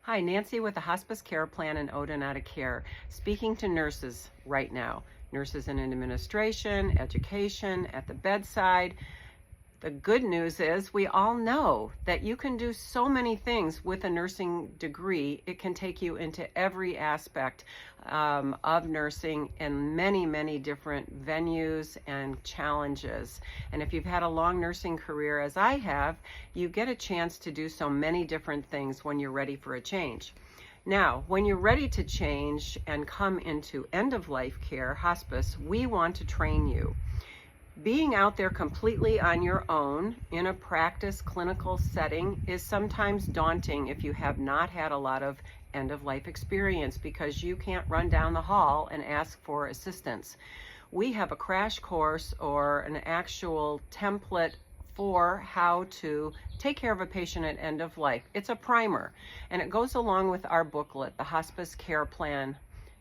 Hi, Nancy with the Hospice Care Plan in Odin Out of Care, speaking to nurses right now. Nurses in administration, education, at the bedside. The good news is we all know that you can do so many things with a nursing degree. It can take you into every aspect of nursing in many, many different venues and challenges. And if you've had a long nursing career, as I have, you get a chance to do so many different things when you're ready for a change. Now, when you're ready to change and come into end-of-life care, hospice, we want to train you. Being out there completely on your own in a practice clinical setting is sometimes daunting if you have not had a lot of end-of-life experience, because you can't run down the hall and ask for assistance. We have a crash course or an actual template for how to take care of a patient at end of life. It's a primer, and it goes along with our booklet, the Hospice Care Plan,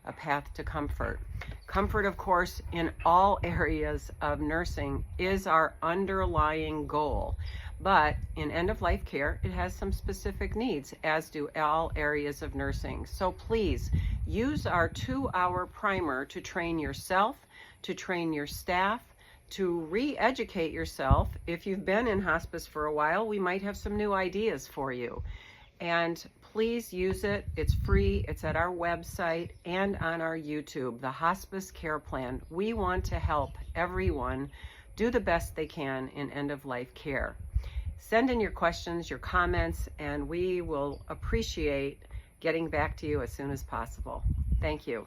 A Path to Comfort. Comfort, of course, in all areas of nursing is our underlying goal. But in end-of-life care, it has some specific needs, as do all areas of nursing. So please use our 2-hour primer to train yourself, to train your staff, to re-educate yourself. If you've been in hospice for a while, we might have some new ideas for you. And please use it. It's free. It's at our website and on our YouTube, the Hospice Care Plan. We want to help everyone do the best they can in end-of-life care. Send in your questions, your comments, and we will appreciate getting back to you as soon as possible. Thank you.